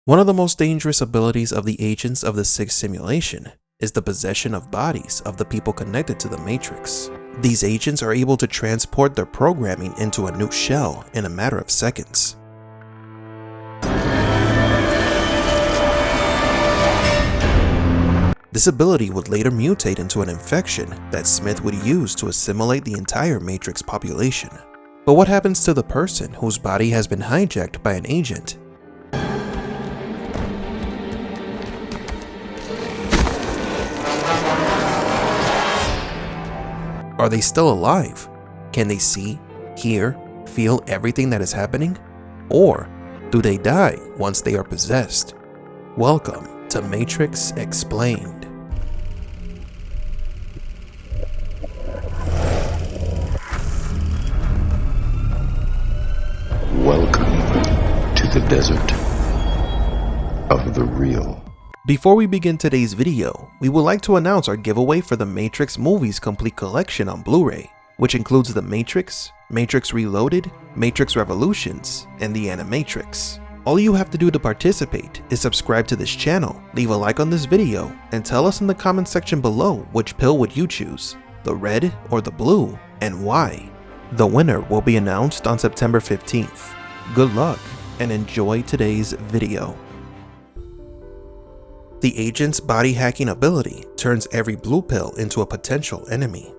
One of the most dangerous abilities of the agents of the Sixth simulation is the possession of bodies of the people connected to the Matrix. These agents are able to transport their programming into a new shell in a matter of seconds. This ability would later mutate into an infection that Smith would use to assimilate the entire Matrix population. But what happens to the person whose body has been hijacked by an agent? Are they still alive? Can they see, hear, feel everything that is happening? Or do they die once they are possessed? Welcome to Matrix Explained. Welcome to the desert of the real. Before we begin today's video, we would like to announce our giveaway for the Matrix Movies Complete Collection on Blu-ray, which includes The Matrix, Matrix Reloaded, Matrix Revolutions, and The Animatrix. All you have to do to participate is subscribe to this channel, leave a like on this video, and tell us in the comment section below which pill would you choose, the red or the blue, and why. The winner will be announced on September 15th. Good luck and enjoy today's video. The agent's body hacking ability turns every blue pill into a potential enemy.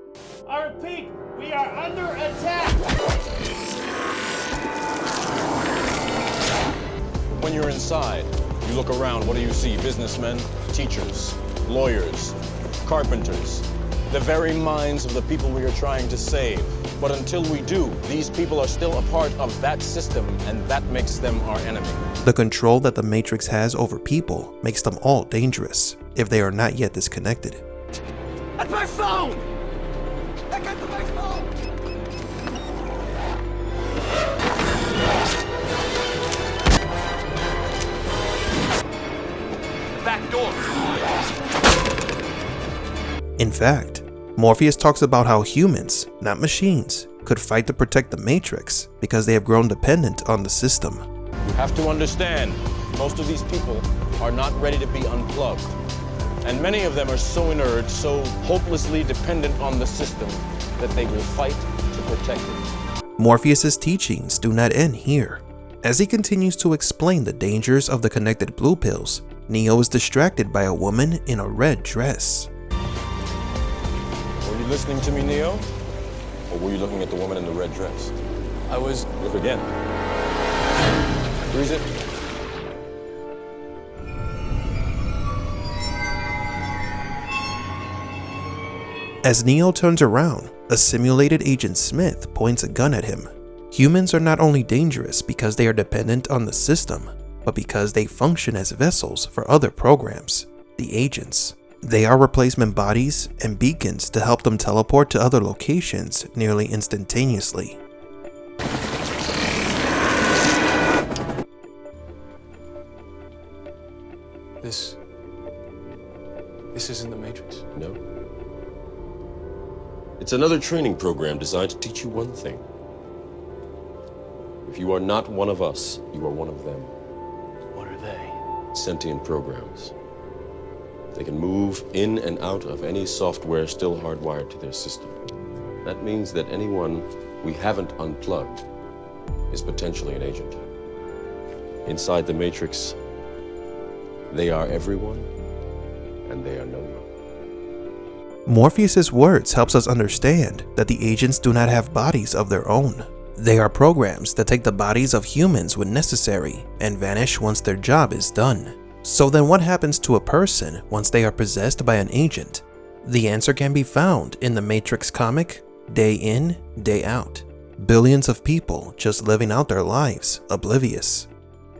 I repeat, we are under attack! When you're inside, you look around, what do you see? Businessmen, teachers, lawyers, carpenters, the very minds of the people we are trying to save. But until we do, these people are still a part of that system, and that makes them our enemy. The control that the Matrix has over people makes them all dangerous if they are not yet disconnected. That's my phone! That guy's my phone! Back door! In fact, Morpheus talks about how humans, not machines, could fight to protect the Matrix because they have grown dependent on the system. You have to understand, most of these people are not ready to be unplugged. And many of them are so inert, so hopelessly dependent on the system, that they will fight to protect it. Morpheus's teachings do not end here. As he continues to explain the dangers of the connected blue pills, Neo is distracted by a woman in a red dress. Were you listening to me, Neo? Or were you looking at the woman in the red dress? I was... Look again. Freeze it. As Neo turns around, a simulated Agent Smith points a gun at him. Humans are not only dangerous because they are dependent on the system, but because they function as vessels for other programs, the agents. They are replacement bodies and beacons to help them teleport to other locations nearly instantaneously. This isn't the Matrix. No. It's another training program designed to teach you one thing. If you are not one of us, you are one of them. What are they? Sentient programs. They can move in and out of any software still hardwired to their system. That means that anyone we haven't unplugged is potentially an agent. Inside the Matrix, they are everyone, and they are no one. Morpheus's words helps us understand that the agents do not have bodies of their own. They are programs that take the bodies of humans when necessary and vanish once their job is done. So then what happens to a person once they are possessed by an agent? The answer can be found in the Matrix comic, Day In, Day Out. Billions of people just living out their lives, oblivious.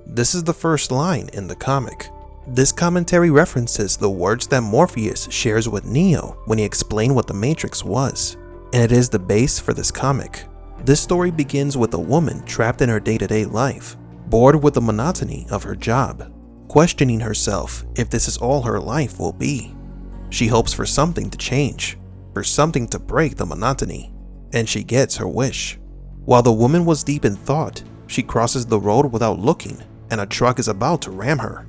This is the first line in the comic. This commentary references the words that Morpheus shares with Neo when he explained what the Matrix was, and it is the base for this comic. This story begins with a woman trapped in her day-to-day life, bored with the monotony of her job, questioning herself if this is all her life will be. She hopes for something to change, for something to break the monotony, and she gets her wish. While the woman was deep in thought, she crosses the road without looking and a truck is about to ram her.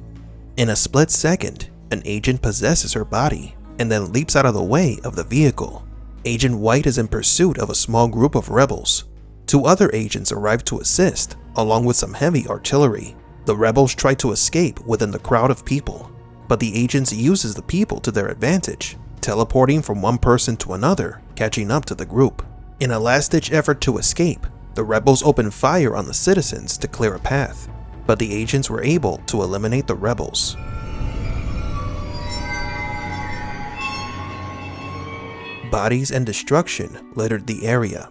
In a split second, an agent possesses her body and then leaps out of the way of the vehicle. Agent White is in pursuit of a small group of rebels. 2 other agents arrive to assist, along with some heavy artillery. The rebels try to escape within the crowd of people, but the agents uses the people to their advantage, teleporting from one person to another, catching up to the group. In a last-ditch effort to escape, the rebels open fire on the citizens to clear a path, but the agents were able to eliminate the rebels. Bodies and destruction littered the area.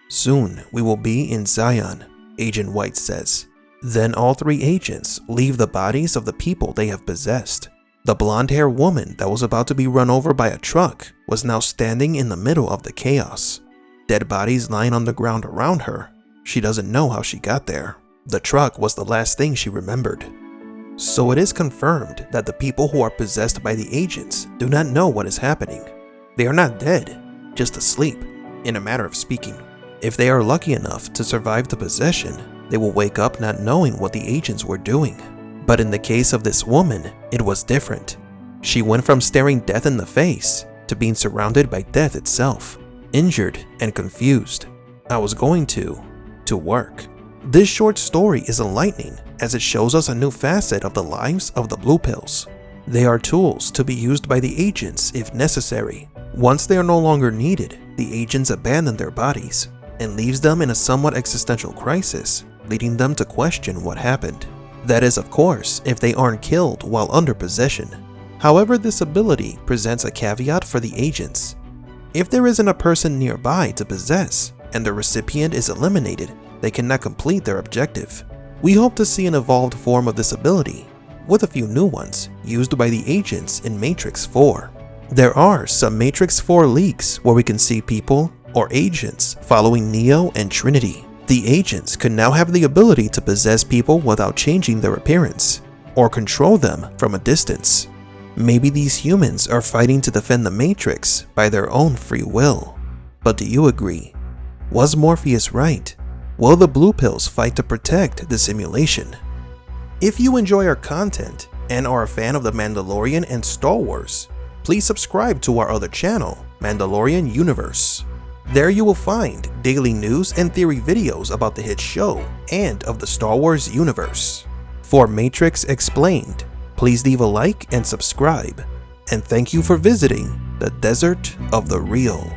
Soon we will be in Zion, Agent White says. Then all 3 agents leave the bodies of the people they have possessed. The blonde-haired woman that was about to be run over by a truck was now standing in the middle of the chaos. Dead bodies lying on the ground around her. She doesn't know how she got there. The truck was the last thing she remembered. So it is confirmed that the people who are possessed by the agents do not know what is happening. They are not dead, just asleep, in a matter of speaking. If they are lucky enough to survive the possession, they will wake up not knowing what the agents were doing. But in the case of this woman, it was different. She went from staring death in the face to being surrounded by death itself, injured and confused. I was going to work. This short story is enlightening as it shows us a new facet of the lives of the Blue Pills. They are tools to be used by the agents if necessary. Once they are no longer needed, the agents abandon their bodies and leaves them in a somewhat existential crisis, leading them to question what happened. That is, of course, if they aren't killed while under possession. However, this ability presents a caveat for the agents. If there isn't a person nearby to possess, and the recipient is eliminated, they cannot complete their objective. We hope to see an evolved form of this ability, with a few new ones used by the agents in Matrix 4. There are some Matrix 4 leaks where we can see people or agents following Neo and Trinity. The agents could now have the ability to possess people without changing their appearance, or control them from a distance. Maybe these humans are fighting to defend the Matrix by their own free will. But do you agree? Was Morpheus right? Will the Blue Pills fight to protect the simulation? If you enjoy our content and are a fan of The Mandalorian and Star Wars, please subscribe to our other channel, Mandalorian Universe. There you will find daily news and theory videos about the hit show and of the Star Wars universe. For Matrix Explained, please leave a like and subscribe. And thank you for visiting the Desert of the Real.